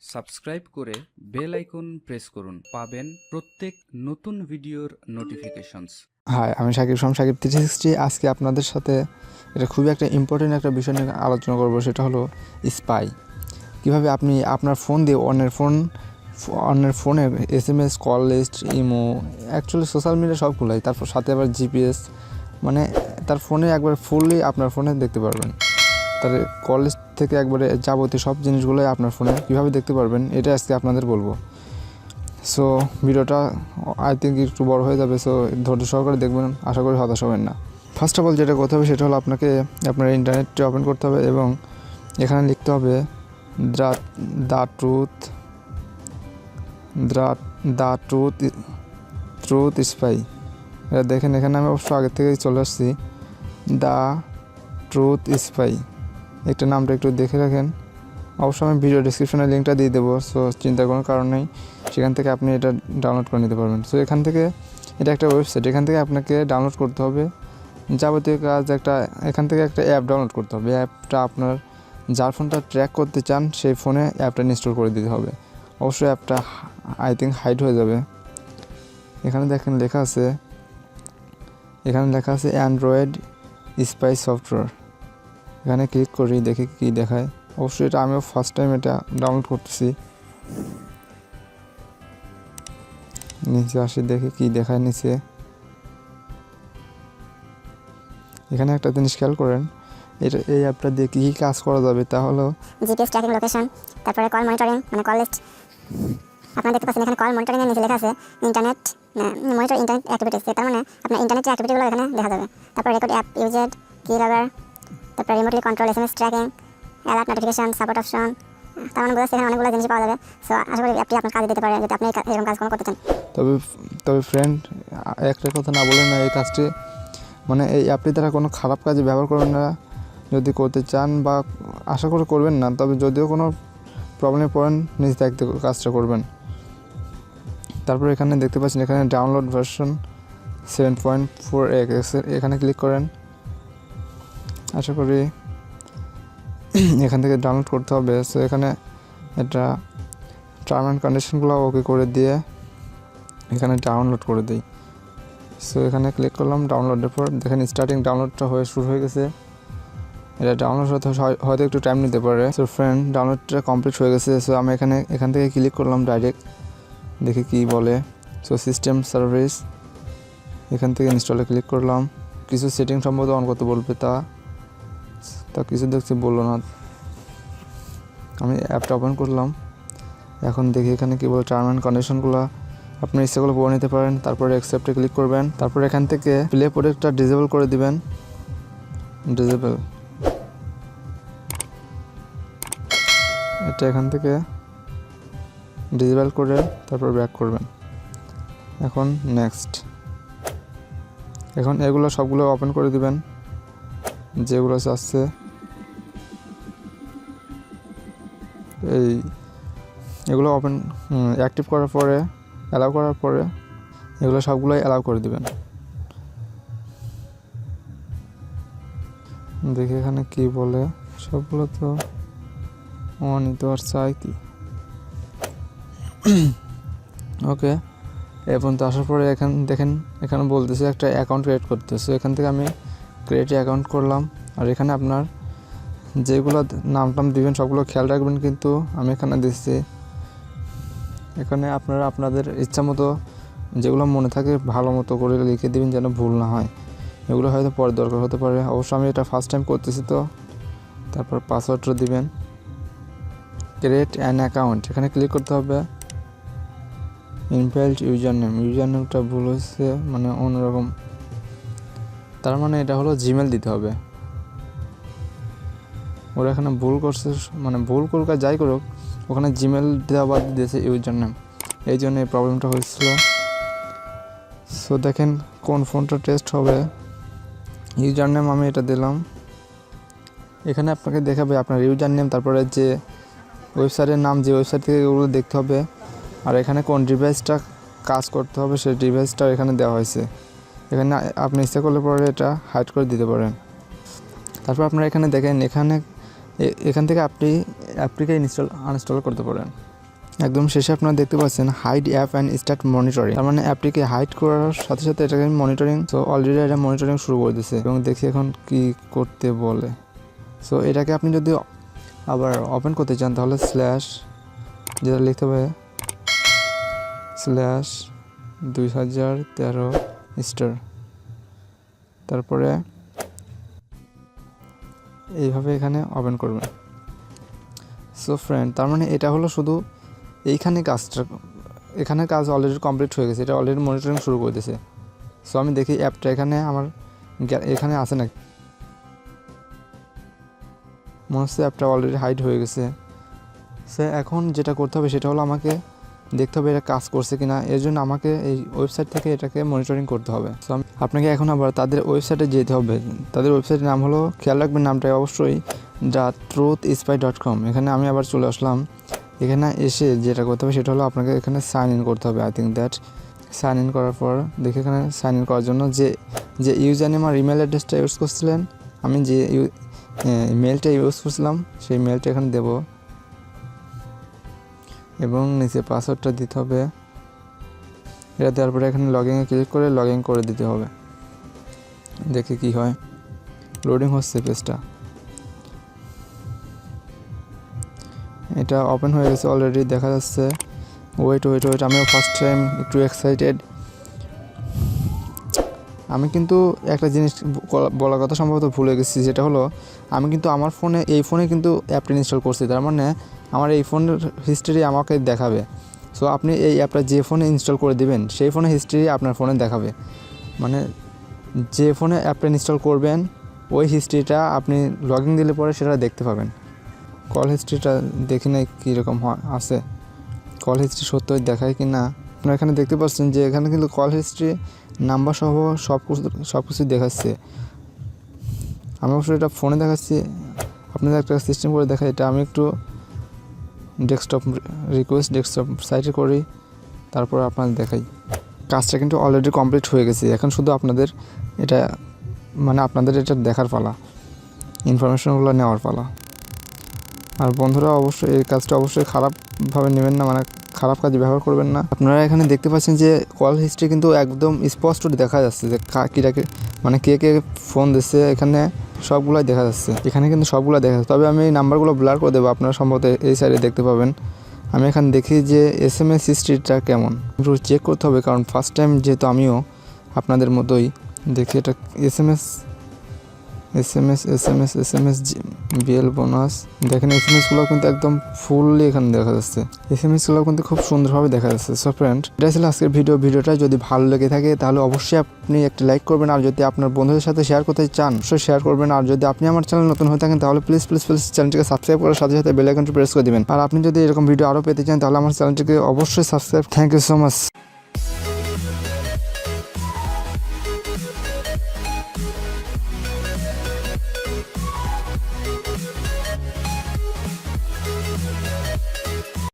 Subscribe করে bell icon press করুন, পাবেন প্রত্যেক নতুন ভিডিওর নোটিফিকেশনস। হাই, আমি সাকিব 360। আজকে আপনাদের সাথে এটা খুবই একটা ইম্পর্টেন্ট একটা বিষয় নিয়ে আলোচনা করব, সেটা হলো স্পাই। কীভাবে আপনি আপনার ফোন দিয়ে অন্যের ফোনের SMS, call list, imo, actually social media সবগুলোই, তারপর সাথে আবার GPS, মানে তার ফোনে একবার ফুললি আপনার ফোনে দেখতে পারবেন। তার কল লিস্ট থেকে একবারে যাবতীয় সব জিনিসগুলোই আপনার ফোনে কীভাবে দেখতে পারবেন, এটা আজকে আপনাদের বলবো। সো ভিডিওটা আই থিঙ্ক একটু বড় হয়ে যাবে, সো ধৈর্য সহকারে দেখবেন, আশা করি হতাশ হবেন না। ফার্স্ট অফ অল যেটা করতে হবে সেটা হলো আপনাকে আপনার ইন্টারনেটটি ওপেন করতে হবে এবং এখানে লিখতে হবে দ্য ট্রুথ স্পাই। এটা দেখেন, এখানে আমি অবশ্য আগে থেকেই চলে আসছি, দ্য ট্রুথ স্পাই। একটা নামটা একটু দেখে রাখেন। অবশ্যই আমি ভিডিও ডিসক্রিপশনে লিঙ্কটা দিয়ে দেবো, সো চিন্তার কোনো কারণ নেই, সেখান থেকে আপনি এটা ডাউনলোড করে নিতে পারবেন। সো এখান থেকে এটা একটা ওয়েবসাইট, এখান থেকে আপনাকে ডাউনলোড করতে হবে যাবতীয় কাজ। এখান থেকে একটা অ্যাপ ডাউনলোড করতে হবে। অ্যাপটা আপনার যার ফোনটা ট্র্যাক করতে চান সেই ফোনে অ্যাপটা ইনস্টল করে দিতে হবে। অবশ্যই অ্যাপটা আই থিঙ্ক হাইড হয়ে যাবে। এখানে দেখেন লেখা আছে অ্যান্ড্রয়েড স্পাই সফটওয়্যার। এখানে ক্লিক করি, দেখি কী দেখায়। অবশ্যই এটা আমিও ফার্স্ট টাইম এটা ডাউনলোড করতেছি। নিচে আসি, দেখি কী দেখায় নিচে। এখানে একটা জিনিস খেয়াল করেন, এই অ্যাপটা দিয়ে কী কাজ করা যাবে, তা হলো জিপিএস ট্র্যাকিং লোকেশন, তারপরে কল মনিটরিং, মানে কল লিস্ট। আপনারা দেখতে পাচ্ছেন এখানে কল মনিটরিং এর নিচে লেখা আছে ইন্টারনেট মনিটর ইন্টারনেট অ্যাক্টিভিটিস। তার মানে আপনার ইন্টারনেটের অ্যাক্টিভিটিগুলো এখানে দেখা যাবে। তারপর রেকর্ড অ্যাপ ইউজেড, কি লগার, তারপর remotely control SMS tracking, alert notification, support option. তার মানে বোঝাচ্ছে এখানে অনেকগুলো জিনিস পাওয়া যাবে। সো আশা করি অ্যাপটি আপনার কাজে দিতে পারে যদি আপনি এরকম কাজ করতে চান। তবে ফ্রেন্ড, একটা কথা না বলেন না, এই কাজটি মানে এই অ্যাপটি দ্বারা কোনো খারাপ কাজে ব্যবহার করবেন না যদি করতে চান, বা আশা করে করবেন না। তবে যদিও কোনো প্রবলেমে পড়েন, নিজ দায়িত্বে কাজটা করবেন। তারপর এখানে দেখতে পাচ্ছেন এখানে ডাউনলোড ভার্সন 7.4x, এখানে ক্লিক করেন। আশা করি এখান থেকে ডাউনলোড করতে হবে। সো এখানে এটা টার্ম অ্যান্ড কন্ডিশনগুলো ওকে করে দিয়ে এখানে ডাউনলোড করে দিই। সো এখানে ক্লিক করলাম। ডাউনলোডের পর দেখেন স্টার্টিং ডাউনলোডটা শুরু হয়ে গেছে। এটা ডাউনলোড হতে হয়তো একটু টাইম নিতে পারে। সো ফ্রেন্ড, ডাউনলোডটা কমপ্লিট হয়ে গেছে। সো আমি এখান থেকে ক্লিক করলাম ডাইরেক্ট, দেখি কি বলে। সো সিস্টেম সার্ভিস, এখান থেকে ইনস্টলে ক্লিক করলাম। কিছু সেটিং সম্ভবত অন করতে বলবে, তা কিছু দেখছি বললো না। আমি অ্যাপটা ওপেন করলাম। এখন দেখি এখানে কী বলে, টার্ম অ্যান্ড কন্ডিশনগুলো আপনি ইচ্ছেগুলো পড়ে নিতে পারেন। তারপরে অ্যাকসেপ্টে ক্লিক করবেন। তারপর এখান থেকে প্লে প্রোটেক্টটা ডিসেবল করে দিবেন। ডিসেবল, এটা এখান থেকে ডিসেবল করে তারপর ব্যাক করবেন। এখন নেক্সট, এখন এগুলো সবগুলো ওপেন করে দিবেন যেগুলো আসছে। এগুলো ওপেন অ্যাক্টিভ করার পরে, অ্যালাউ করার পরে এগুলো সবগুলোই অ্যালাউ করে দিবেন। দেখি এখানে কি বলে, সবগুলো তো অনিত আর চাই কি। ওকে, এখন তো আসার পরে এখানে বলতেছে একটা অ্যাকাউন্ট ক্রিয়েট করতেছে। এখান থেকে আমি ক্রিয়েট অ্যাকাউন্ট করলাম। আর এখানে আপনার যেগুলো নাম দিবেন সবগুলো খেয়াল রাখবেন, কিন্তু আমি এখানে দিচ্ছি। এখানে আপনারা আপনাদের ইচ্ছা মতো যেগুলো মনে থাকে ভালো মতো করে লিখে দিবেন, যেন ভুল না হয়। এগুলো হয়তো পরে দরকার হতে পারে। অবশ্য আমি এটা ফার্স্ট টাইম করতেছি, তো তারপর পাসওয়ার্ডটা দিবেন। ক্রিয়েট অ্যান অ্যাকাউন্ট, এখানে ক্লিক করতে হবে। ইনভ্যালিড ইউজার নেমটা ভুল হয়েছে, মানে অন্যরকম। তার মানে এটা হলো জিমেল দিতে হবে। ওরা এখানে ভুল করছে, মানে ভুল করুক আর যাই করুক, ওখানে জিমেল দেওয়া বাদ দিয়েছে ইউজার নেম, এই জন্য এই প্রবলেমটা হয়েছিল। সো দেখেন কোন ফোনটা টেস্ট হবে। ইউজার নেম আমি এটা দিলাম। এখানে আপনাকে দেখাবে আপনার ইউজার নেম, তারপরে যে ওয়েবসাইটের নাম, যে ওয়েবসাইট থেকে ওগুলো দেখতে হবে, আর এখানে কোন ডিভাইসটা কাজ করতে হবে সেই ডিভাইসটা এখানে দেওয়া হয়েছে। এখানে আপনি ইচ্ছা করলে পরে এটা হাইড করে দিতে পারেন। তারপর আপনারা এখানে দেখেন, এখান থেকে আপনি অ্যাপটিকে আনইনস্টল করতে পারেন। একদম শেষে আপনারা দেখতে পাচ্ছেন hide app and start monitoring, তার মানে অ্যাপটিকে হাইড করার সাথে সাথে এটাকে মনিটরিং, সো অলরেডি এটা মনিটরিং শুরু করে দিচ্ছে এবং দেখি এখন কি করতে বলে। সো এটাকে আপনি যদি আবার ওপেন করতে চান তাহলে স্ল্যাশ যেটা লিখতে হবে /2013 স্টার, তারপরে এইভাবে এখানে ওপেন করবেন। সো ফ্রেন্ড, তার মানে এটা হলো শুধু এইখানে কাজটা, এখানে কাজ অলরেডি কমপ্লিট হয়ে গেছে, এটা অলরেডি মনিটরিং শুরু করে দিয়েছে। সো আমি দেখি অ্যাপটা এখানে আমার এখানে আছে না, মনে হচ্ছে অ্যাপটা অলরেডি হাইড হয়ে গেছে। সো এখন যেটা করতে হবে সেটা হলো আমাকে দেখতে হবে এটা কাজ করছে কিনা, এর জন্য আমাকে এই ওয়েবসাইট থেকে এটাকে মনিটরিং করতে হবে। সো আপনাকে এখন আবার তাদের ওয়েবসাইটে যেতে হবে। তাদের ওয়েবসাইটের নাম হলো, খেয়াল রাখবেন নামটা অবশ্যই, truthspy.com। এখানে আমি আবার চলে আসলাম। এখানে এসে যেটা করতে হবে সেটা হলো আপনাকে এখানে সাইন ইন করতে হবে। I think that sign in করার পর দেখি এখানে সাইন ইন করার জন্য যে ইউজার নেম আর ইমেল অ্যাড্রেসটা ইউজ করছিলেন, আমি যে মেলটা ইউজ করছিলাম সেই মেলটা এখানে দেব এবং নিচে পাসওয়ার্ডটা দিতে হবে। এটা দেওয়ার পরে এখানে লগইনে ক্লিক করে লগ ইন করে দিতে হবে। দেখি কি হয়, লোডিং হচ্ছে পেজটা, এটা ওপেন হয়ে গেছে অলরেডি, দেখা যাচ্ছে। ওয়েট, আমিও ফার্স্ট টাইম একটু এক্সাইটেড। আমি কিন্তু একটা জিনিস বলার কথা সম্ভবত ভুলে গেছি, যেটা হলো আমি কিন্তু আমার এই ফোনে কিন্তু অ্যাপটা ইনস্টল করছি, তার মানে আমার এই ফোনের হিস্ট্রি আমাকে দেখাবে। সো আপনি এই অ্যাপটা যে ফোনে ইনস্টল করে দিবেন সেই ফোনের হিস্ট্রি আপনার ফোনে দেখাবে, মানে যে ফোনে অ্যাপটা ইনস্টল করবেন ওই হিস্ট্রিটা আপনি লগ ইন দিলে পরে সেটা দেখতে পাবেন। কল হিস্ট্রিটা দেখি না কীরকম আছে, কল হিস্ট্রি সত্যই দেখায় কি না। আপনারা এখানে দেখতে পাচ্ছেন যে এখানে কিন্তু কল হিস্ট্রি নাম্বার সহ সব কিছু দেখাচ্ছে। আমি অবশ্যই এটা ফোনে দেখাচ্ছি, আপনাদের একটা সিস্টেম করে দেখাই। এটা আমি একটু ডেস্কটপ সাইটে করি, তারপর আপনাদের দেখাই। কাজটা কিন্তু অলরেডি কমপ্লিট হয়ে গেছে, এখন শুধু আপনাদের এটা দেখার পালা, ইনফরমেশনগুলো নেওয়ার পালা। আর বন্ধুরা অবশ্যই এই কাজটা অবশ্যই খারাপভাবে নেবেন না, মানে খারাপ কাজে ব্যবহার করবেন না। আপনারা এখানে দেখতে পাচ্ছেন যে কল হিস্ট্রি কিন্তু একদম স্পষ্ট দেখা যাচ্ছে যে কে ফোন দিচ্ছে, এখানে সবগুলাই দেখা যাচ্ছে, এখানে কিন্তু সবগুলো দেখা যাচ্ছে। তবে আমি এই নাম্বারগুলো ব্লার করে দেবো, আপনারা সম্ভবত এই সাইডে দেখতে পাবেন। আমি এখানে দেখি যে SMS হিস্ট্রিটা কেমন, একটু চেক করতে হবে, কারণ ফার্স্ট টাইম যেহেতু আমিও আপনাদের মতোই দেখি এটা SMS বিএল বোনাস। দেখেন এসএমএসগুলো কিন্তু একদম ফুললি এখানে দেখা যাচ্ছে, এসএমএসগুলো কিন্তু খুব সুন্দরভাবে দেখা যাচ্ছে। সো ফ্রেন্ড, এটা ছিল আজকের ভিডিওটা যদি ভালো লেগে থাকে তাহলে অবশ্যই আপনি একটা লাইক করবেন, আর যদি আপনার বন্ধুদের সাথে শেয়ার করতে চান অবশ্যই শেয়ার করবেন। আর যদি আপনি আমার চ্যানেল নতুন হয়ে থাকেন তাহলে প্লিজ চ্যানেলটিকে সাবস্ক্রাইব করার সাথে সাথে বেল আইকনটি প্রেস করে দিবেন। আর আপনি যদি এরকম ভিডিও আরও পেতে চান তাহলে আমার চ্যানেলটিকে অবশ্যই subscribe. Thank you so much.